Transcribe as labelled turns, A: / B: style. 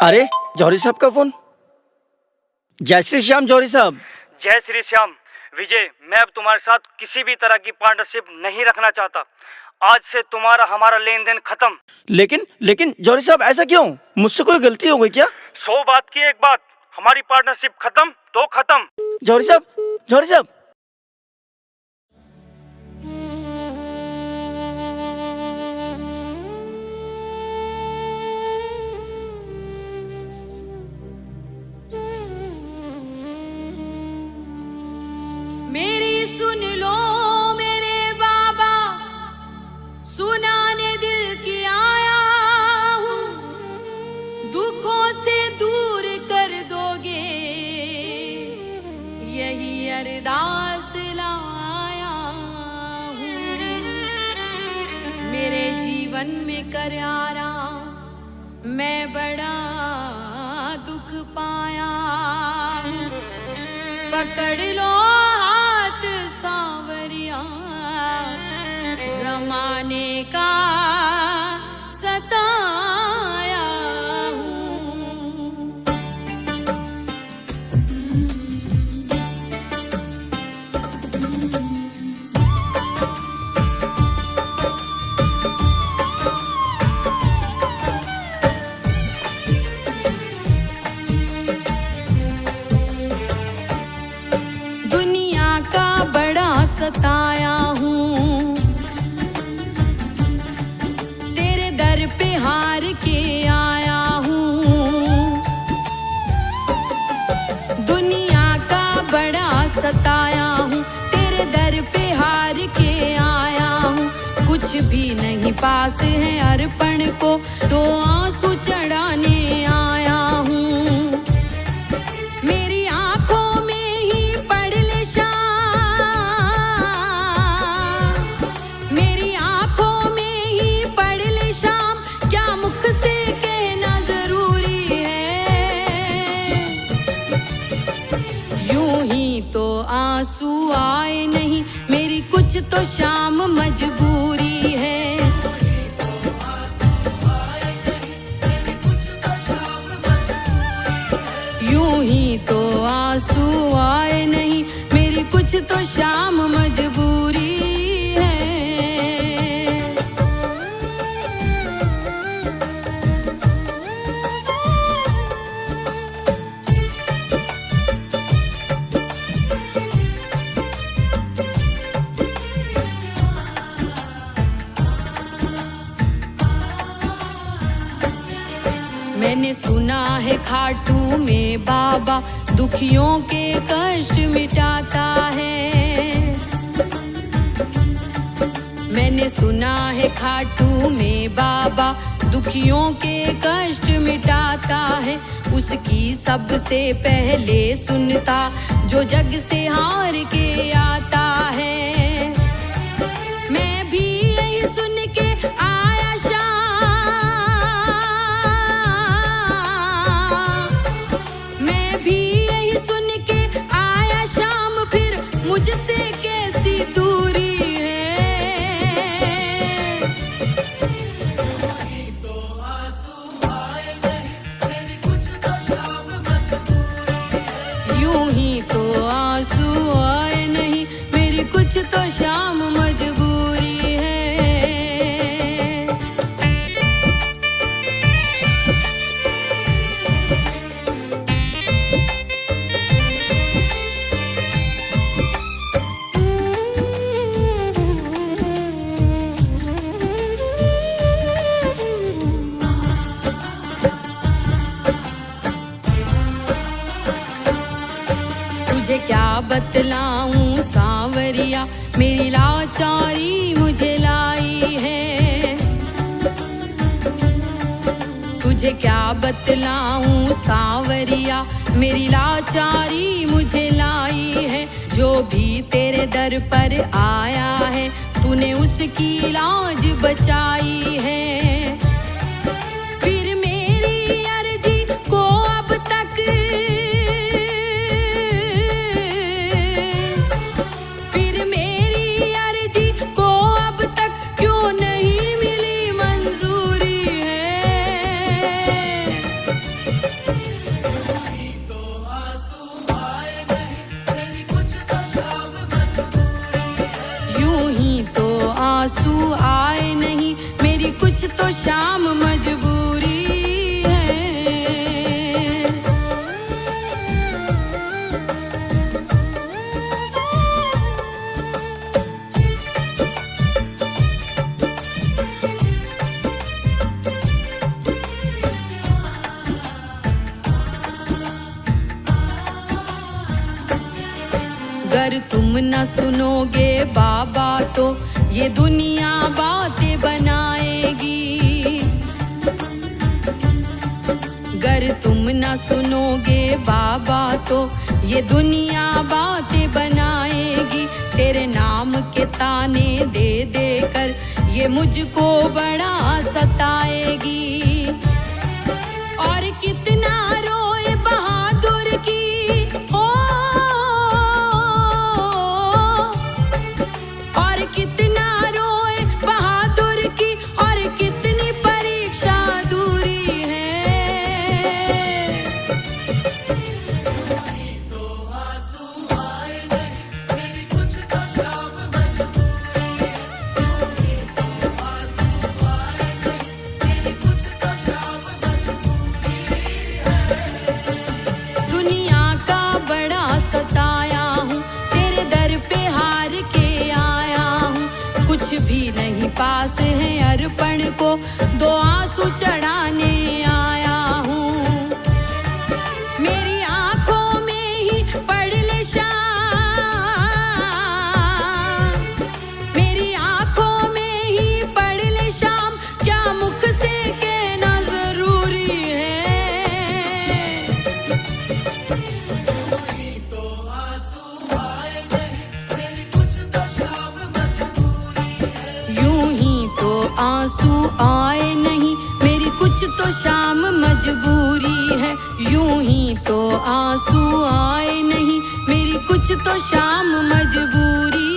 A: अरे जौहरी साहब का फोन। जय श्री श्याम जौहरी साहब।
B: जय श्री श्याम। विजय, मैं अब तुम्हारे साथ किसी भी तरह की पार्टनरशिप नहीं रखना चाहता। आज से तुम्हारा हमारा लेन देन खत्म।
A: लेकिन जौहरी साहब ऐसा क्यों? मुझसे कोई गलती हो गई क्या?
B: 100 बात की एक बात, हमारी पार्टनरशिप खत्म तो खत्म।
A: जौहरी साहब
C: मेरी सुन लो मेरे बाबा, सुनाने दिल की आया हूँ, दुखों से दूर कर दोगे यही अरदास लाया हूँ। मेरे जीवन में कर आराम, मैं बड़ा दुख पाया हूँ, पकड़ लो जमाने का सताया हूँ। दुनिया का बड़ा सताया हूँ, हार के आया हूँ। दुनिया का बड़ा सताया हूँ, तेरे दर पे हार के आया हूँ। कुछ भी नहीं पास है अर्पण को, तो आंसू चढ़ाने आया हूँ। मेरी आंखों में ही पढ़ ले शाम, मेरी आंखों में ही पढ़ ले शाम, क्या मुख से कहना जरूरी है। यूं ही तो आंसू आए नहीं, मेरी कुछ तो शाम मजबूरी है। यूं ही तो आंसू आए नहीं, मेरी कुछ तो शाम मजबूरी है। मैंने सुना है खाटू में बाबा दुखियों के कष्ट मिटाता है। मैंने सुना है खाटू में बाबा दुखियों के कष्ट मिटाता है। उसकी सबसे पहले सुनता जो जग से हार के आता है। मैं भी यही सुन के आया शाम, मैं भी यही सुन के आया शाम, फिर मुझसे कैसी दूरी है। यूं ही तो आंसू आए नहीं, मेरी कुछ तो शाम मजबूरी है। तुझे क्या बतलाऊं सांवरिया, मेरी लाचारी मुझे लाई है। तुझे क्या बतलाऊं सांवरिया, मेरी लाचारी मुझे लाई है। जो भी तेरे दर पर आया है, तूने उसकी लाज बचाई है। फिर मेरी अर्जी को अब तक क्यों नहीं मिली मंजूरी है। आंसू आए नहीं, मेरी कुछ तो शाम मजबूरी है। अगर तुम न सुनोगे बाबा तो ये दुनिया बातें बनाएगी। अगर तुम न सुनोगे बाबा तो ये दुनिया बातें बनाएगी। तेरे नाम के ताने दे दे कर ये मुझको बड़ा सताएगी। और कितना रोए बहादुर की ओ, और कितना रोए बहादुर की, और कितनी परीक्षा दूरी है। तो आंसू आए नहीं, मेरी कुछ तो शाम मजबूरी है। तो आंसू आए नहीं, मेरी कुछ तो शाम मजबूरी है। दुनिया का बड़ा सताया हूँ, तेरे दर पे हार के आया हूँ। कुछ भी नहीं पास है अर्पण को, दो आंसू चढ़ाने आया हूँ। मेरी आंखों में ही पढ़ ले शाम, मेरी आंखों में ही पढ़ ले शाम, क्या मुख से कहना जरूरी है। तो आंसू आए नहीं, मेरी कुछ तो शाम मजबूरी है। यूं ही तो आंसू आए नहीं, मेरी कुछ तो शाम मजबूरी है। यूं ही तो आंसू आए नहीं, मेरी कुछ तो शाम मजबूरी